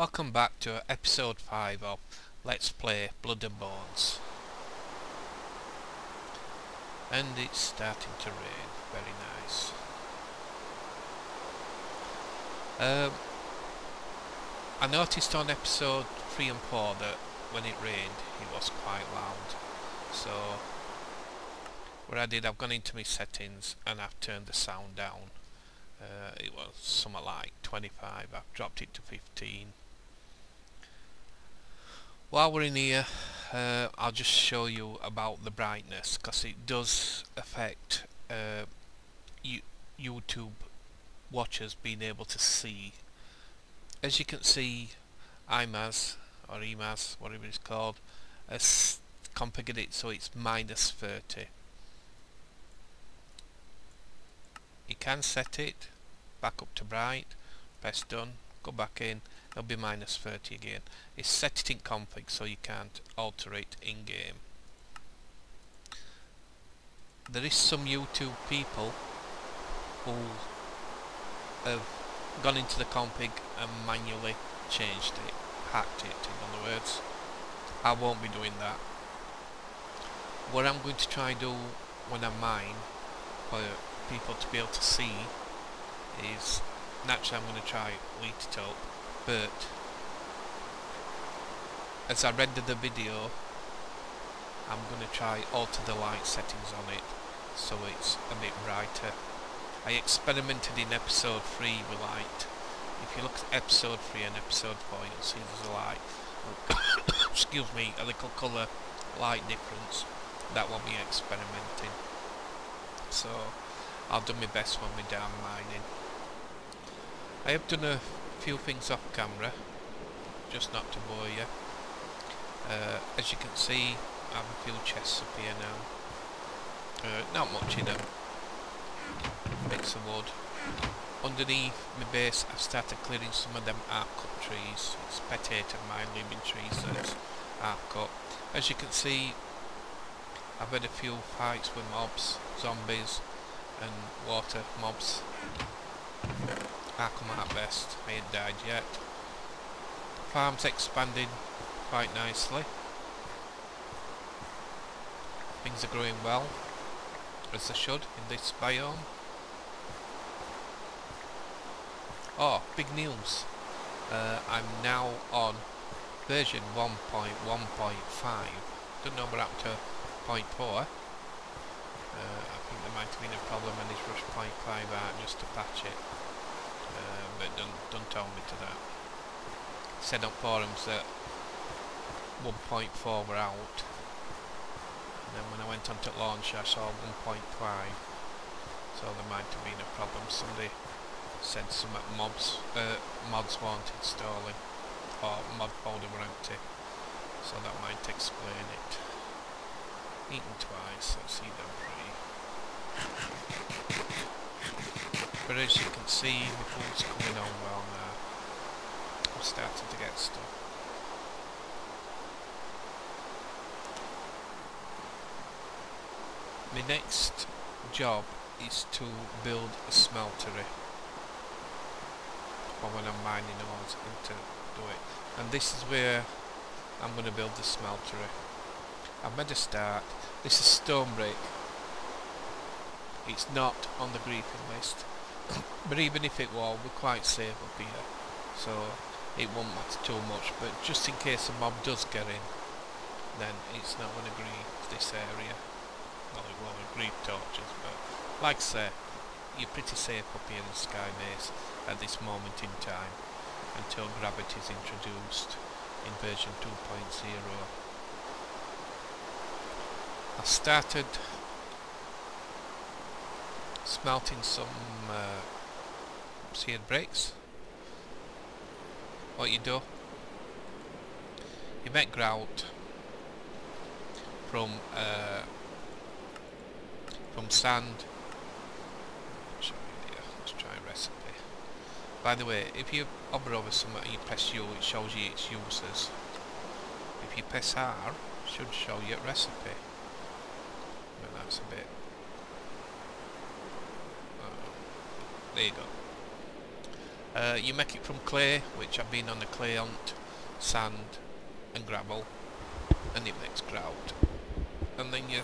Welcome back to episode 5 of Let's Play Blood N Bones. And it's starting to rain, very nice. I noticed on episode 3 and 4 that when it rained it was quite loud. So what I did, I've gone into my settings and I've turned the sound down. It was something like 25, I've dropped it to 15. While we're in here, I'll just show you about the brightness, because it does affect YouTube watchers being able to see. As you can see, Eyamaz, or Eyamaz, whatever it's called, has configured it so it's minus 30. You can set it back up to bright, press done, go back in, it'll be minus 30 again. It's set it in config so you can't alter it in game. There is some YouTube people who have gone into the config and manually changed it, hacked it in other words. I won't be doing that. What I'm going to try do when I mine for people to be able to see is, naturally I'm going to try light it up, but as I render the video I'm going to try alter the light settings on it so it's a bit brighter. I experimented in episode 3 with light. If you look at episode 3 and episode 4 you'll see there's a light excuse me, a little colour light difference. That will be experimenting, so I'll do my best when we're down mining. I have done a few things off camera, just not to bore you. As you can see, I have a few chests up here now. Not much in them. Bits of wood. Underneath my base I've started clearing some of them half-cut trees. It's pet hate of mine, leaving trees that's half-cut. As you can see, I've had a few fights with mobs, zombies and water mobs. I come out best, I ain't died yet. Farm's expanding quite nicely. Things are growing well, as they should in this biome. Oh, big news! I'm now on version 1.1.5. Don't know what happened to 0.4. I think there might have been a problem and he's rushed 0.5 out just to patch it. But don't tell me to that. Said on forums that 1.4 were out, and then when I went on to launch I saw 1.5, so there might have been a problem. Somebody said some mods weren't installing, or mod folder were empty, so that might explain it. Eaten twice, let's eat them free. But as you can see, my food's coming on well now. I'm starting to get stuff. My next job is to build a smeltery for when I'm mining ores and to do it. And this is where I'm going to build the smeltery. I've made a start. This is stone brick. It's not on the griefing list, but even if it were, we're quite safe up here, so it won't matter too much. But just in case a mob does get in, then it's not going to grieve this area. Well, it won't grieve torches, but like I say, you're pretty safe up here in Sky Base at this moment in time, until gravity is introduced in version 2.0. I started smelting some seared bricks. What you do, you make grout from sand. Let's try a recipe. By the way, if you hover over something and you press U, it shows you its uses. If you press R, it should show you a recipe. Well, that's a bit. There you go. You make it from clay, which I've been on a clay hunt, sand and gravel, and it makes grout. And then you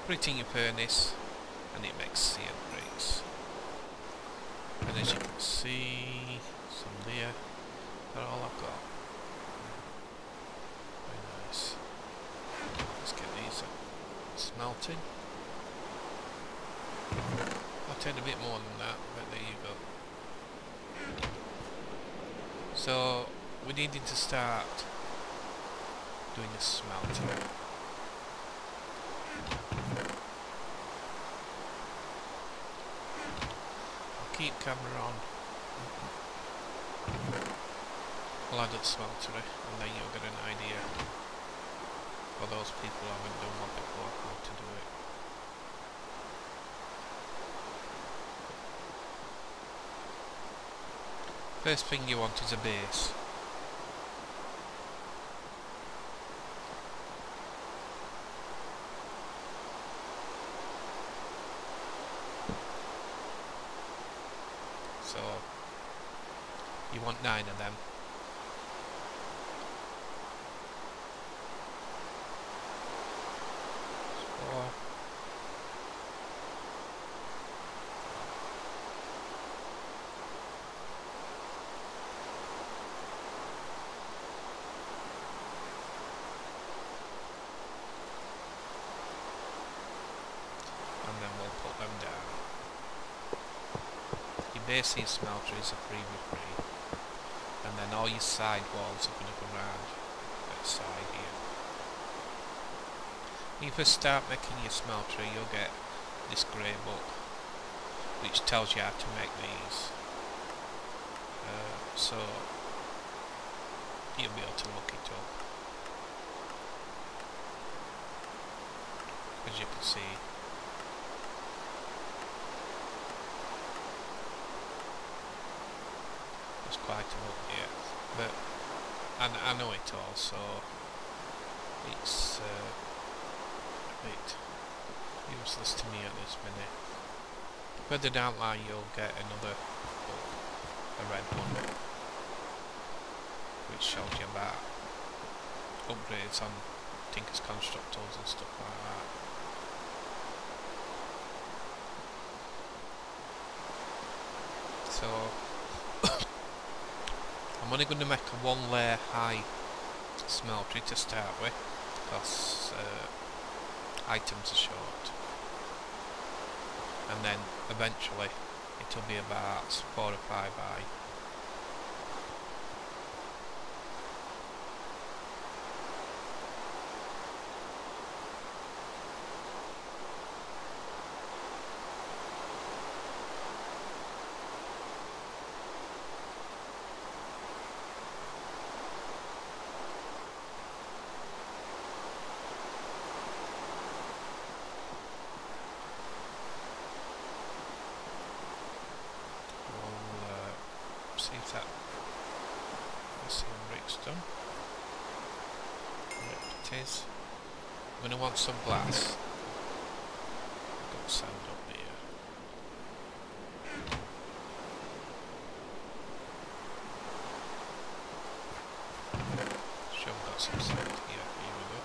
put it in your furnace and it makes seared bricks. And as you can see, some there, that's all I've got. Very nice. Let's get these smelting. I'll take a bit more than that, but there you go. So we needed to start doing a smelter. I'll keep camera on. I'll add a smeltery and then you'll get an idea for those people who haven't done one before how to do it. First thing you want is a base. So you want 9 of them. And then we'll put them down. Your base in smelter is a 3v3, and then all your side walls are going to go round that side here. When you first start making your smelter, you'll get this grey book which tells you how to make these, so you'll be able to look it up. As you can see, there's quite a lot here, but I know it all, so it's a bit useless to me at this minute. Further down the line you'll get another book, a red one, which shows you about upgrades on Tinker's Constructors and stuff like that. So I'm only going to make a 1 layer high smeltery to start with, because items are short, and then eventually it'll be about 4 or 5 high. See if that brick's done. Yep, it is. I'm going to want some glass. I've got sand up here. Sure, I've got some sand here. Here we go.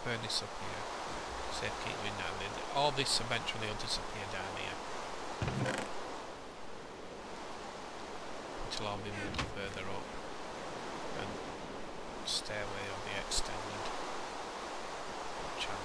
Furnace up here, so keep going down there. All this eventually will disappear down here until I'll be moving further up, and stairway will be extended channel.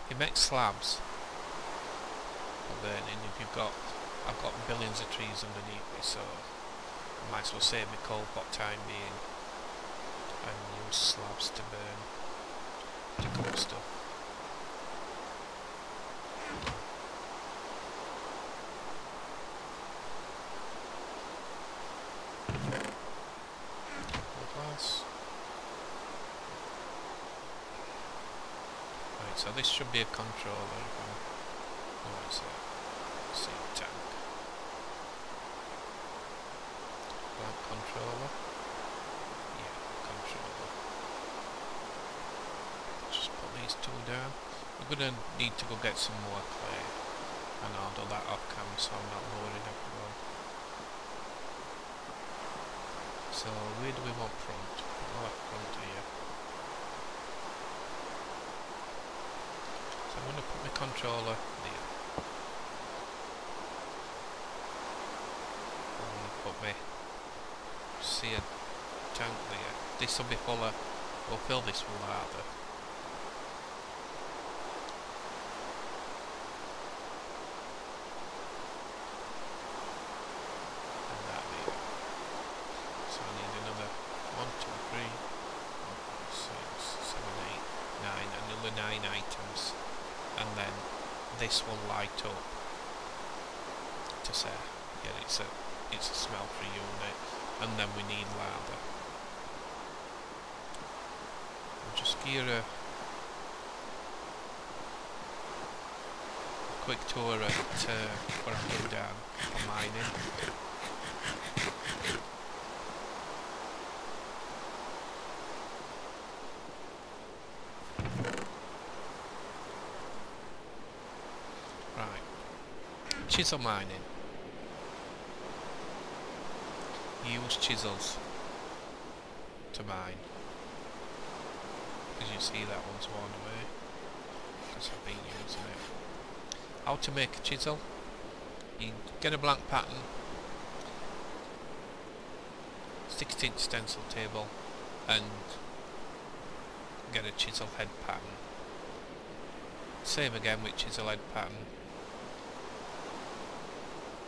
You make slabs for burning if you've got, I've got billions of trees underneath me, so Might as well save me coal for time being and use slabs to burn to cook stuff. Glass. Right, so this should be a controller. Oh, it's a sea tank. Controller. Yeah, controller. Just put these two down. We're gonna need to go get some more clay, and I'll do that off cam so I'm not boring everyone. So where do we want front? We'll have front here. So I'm gonna put my controller there. I'm gonna put my see a tank there. This will be full of, we'll fill this with lather. And that there. So I need another 1, 2, 3, 4, 5, 6, 7, 8, 9, another 9 items. And then this will light up to say, yeah, it's a smeltery unit. And then we need lather. I'll just gear a quick tour at where I'm going down for mining. Right, chisel mining. Use chisels to mine. As you see, that one's worn away because I've been using it. How to make a chisel? You get a blank pattern, 16 stencil table, and get a chisel head pattern. Same again with chisel head pattern.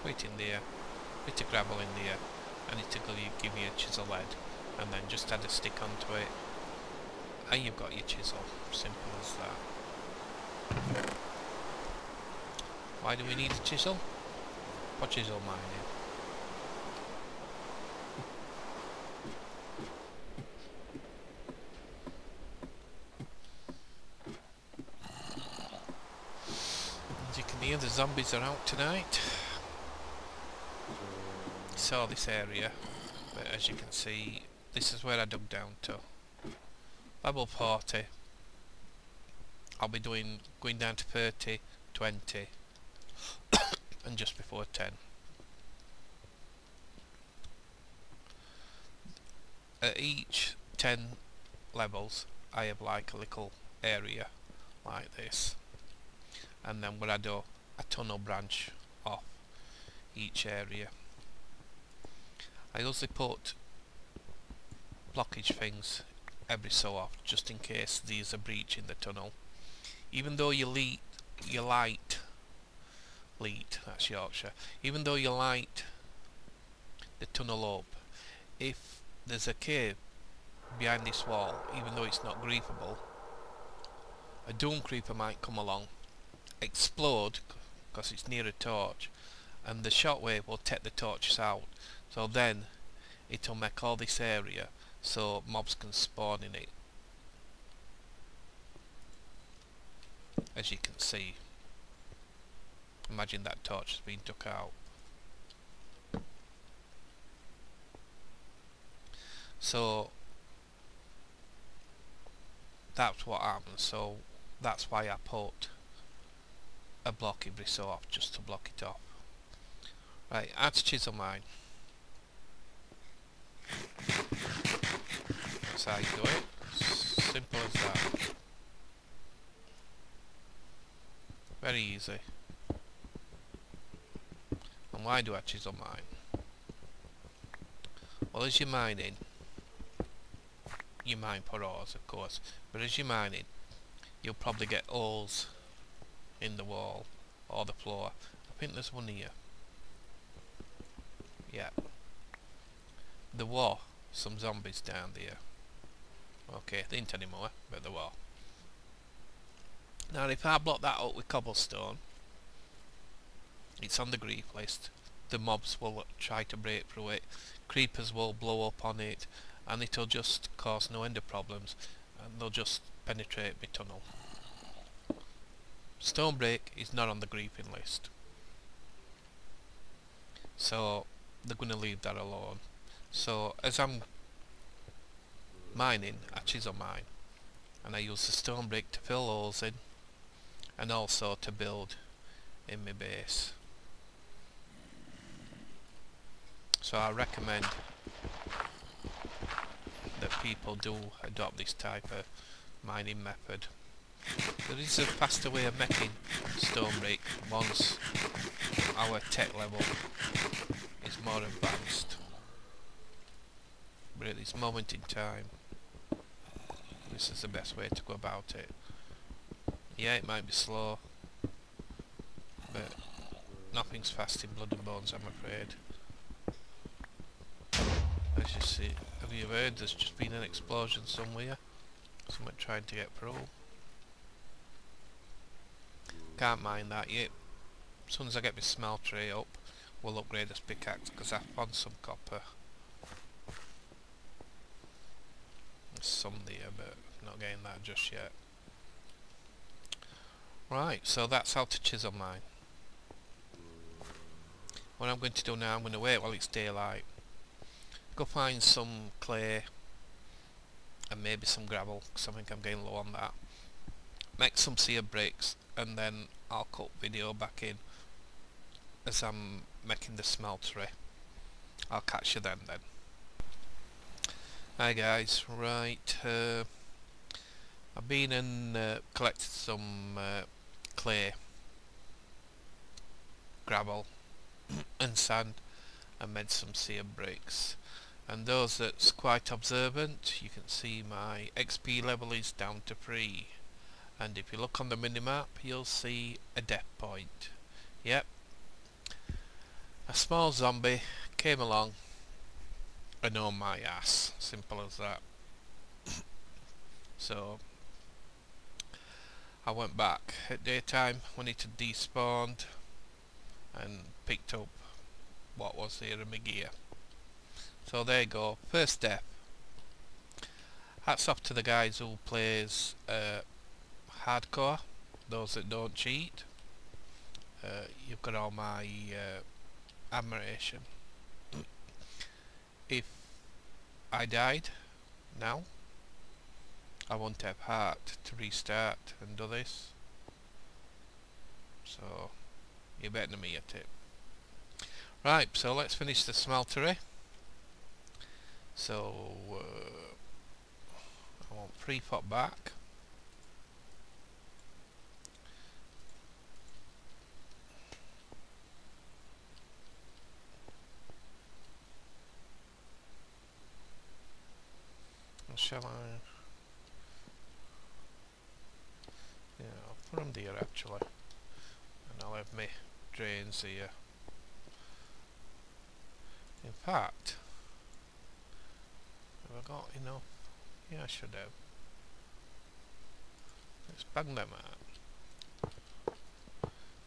Put it in there, bit of gravel in there, and it'll give you a chisel head, and then just add a stick onto it, and you've got your chisel. Simple as that. Why do we need a chisel? For chisel mining. As you can hear, the zombies are out tonight. Saw this area, but as you can see, this is where I dug down to. Level 40. I'll be going down to 30, 20, and just before 10. At each 10 levels, I have like a little area like this, and then where I do a tunnel branch off each area. I also put blockage things every so often, just in case there's a breach in the tunnel. Even though you light, that's Yorkshire, even though you light the tunnel up, if there's a cave behind this wall, even though it's not griefable, a doom creeper might come along, explode, because it's near a torch, and the shockwave will take the torches out. So then it'll make all this area so mobs can spawn in it. As you can see, imagine that torch has been took out. So that's what happens. So that's why I put a block every so often, just to block it off. Right, add to chisel mine. That's how you do it. Simple as that. Very easy. And why do I chisel mine? Well, as you're mining, you mine for ores, of course, but as you're mining, you'll probably get holes in the wall or the floor. I think there's one here. Yeah. there were some zombies down there. Okay, they ain't anymore, but there were. Now if I block that up with cobblestone, it's on the grief list. The mobs will try to break through it, creepers will blow up on it, and it'll just cause no end of problems, and they'll just penetrate my tunnel. Stone break is not on the griefing list, so they're going to leave that alone. So as I'm mining, I chisel mine, and I use the stone brick to fill holes in, and also to build in my base. So I recommend that people do adopt this type of mining method. There is a faster way of making stone brick once our tech level is more advanced, but at this moment in time this is the best way to go about it. Yeah, it might be slow, but nothing's fast in Blood and Bones, I'm afraid. As you see, have you heard there's just been an explosion somewhere? Someone trying to get through. Can't mine that yet. As soon as I get my smeltery up, we'll upgrade this pickaxe, because I found some copper. There's some there, but not getting that just yet. Right, so that's how to chisel mine. What I'm going to do now, I'm going to wait while it's daylight. Go find some clay and maybe some gravel, because I think I'm getting low on that. Make some sear bricks, and then I'll cut video back in as I'm making the smeltery. I'll catch you then. Hi guys, right, I've been and collected some clay, gravel and sand, and made some sear bricks. And those that's quite observant, you can see my XP level is down to 3, and if you look on the minimap you'll see a death point. Yep, a small zombie came along and on my ass, simple as that. So I went back at daytime when it had despawned and picked up what was there in my gear. So there you go, first death. Hats off to the guys who plays hardcore, those that don't cheat. You've got all my admiration. If I died now, I won't have heart to restart and do this, so you better me at it. Right, so let's finish the smeltery. So I want 3 foot back. Shall I? Yeah, I'll put them there actually, and I'll have my drains here. In fact, have I got enough? Yeah, I should have. Let's bang them out,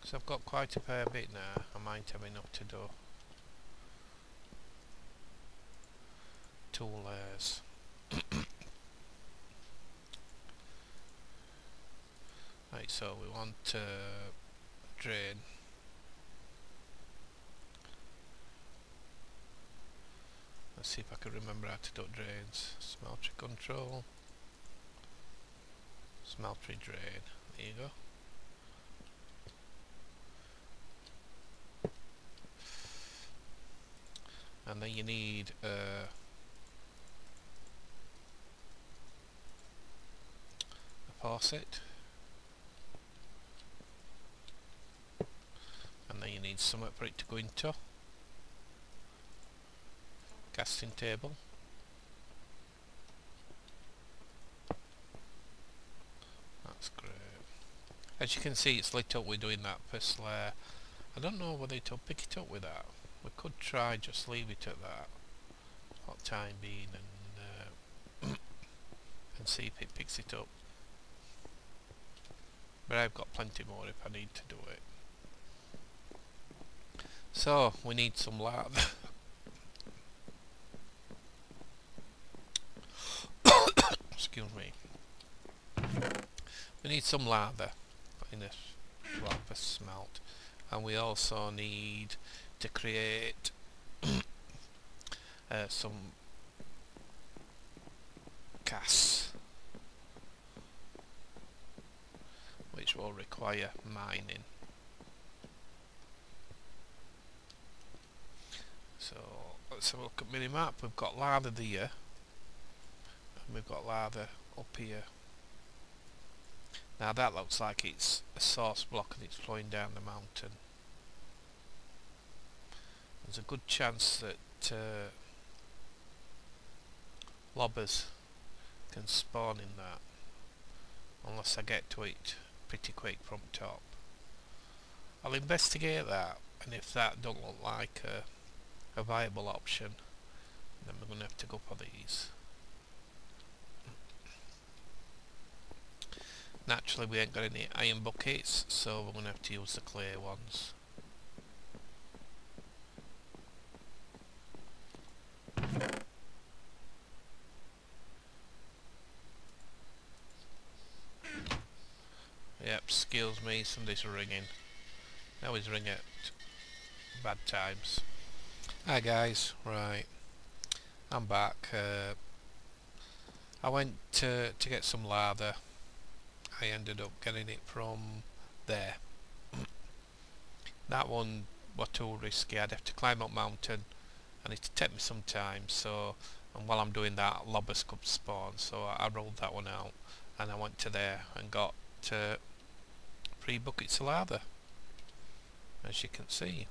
because I've got quite a fair bit now. I might have enough to do 2 layers. Right, so we want to drain. Let's see if I can remember how to do drains. Smeltery control, smeltery drain. There you go. And then you need a faucet, and then you need something for it to go into. Casting table. That's great. As you can see, it's lit up with doing that first layer. I don't know whether it'll pick it up with that. We could try just leave it at that. for the time being, and see if it picks it up. But I've got plenty more if I need to do it. So we need some lather. Excuse me. We need some lather in a lather smelt, and we also need to create some casts, which will require mining. So let's have a look at minimap. We've got lather here, and we've got lather up here. Now that looks like it's a source block and it's flowing down the mountain. There's a good chance that lobbers can spawn in that, unless I get to it pretty quick from top. I'll investigate that, and if that don't look like a viable option, then we're going to have to go for these. Naturally we ain't got any iron buckets, so we're going to have to use the clay ones. Yep, excuse me, somebody's ringing. Now he's ringing at bad times. Hi guys, right, I'm back. I went to get some lather. I ended up getting it from there. That one was too risky. I'd have to climb up mountain and it'd take me some time, so, and while I'm doing that, lobbers could spawn, so I rolled that one out and I went to there and got 3 buckets of lather, as you can see.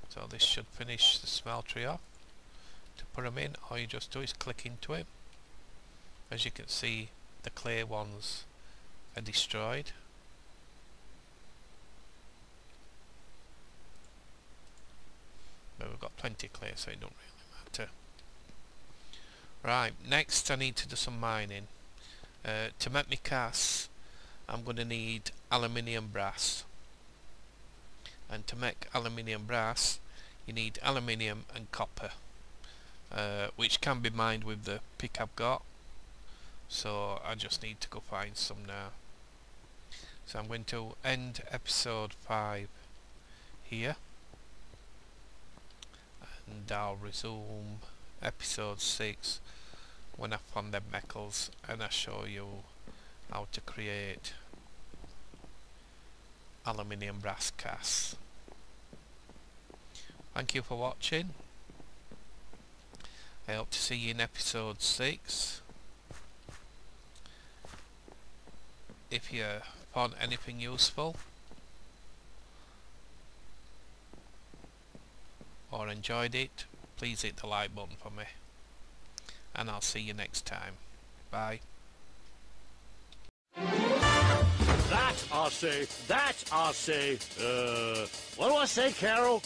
So this should finish the smeltery off. To put them in, all you just do is click into it. As you can see, the clay ones are destroyed. But we've got plenty of clay, so it don't really matter. Right, next I need to do some mining. To make me casts, I'm going to need aluminium brass. And to make aluminium brass, you need aluminium and copper, which can be mined with the pick I've got. So I just need to go find some now. So I'm going to end episode 5 here, and I'll resume episode 6 when I find the Mechlsd and I show you how to create aluminium brass casts. Thank you for watching. I hope to see you in episode 6. If you found anything useful or enjoyed it, please hit the like button for me, and I'll see you next time. Bye. That I say, what do I say, Carol?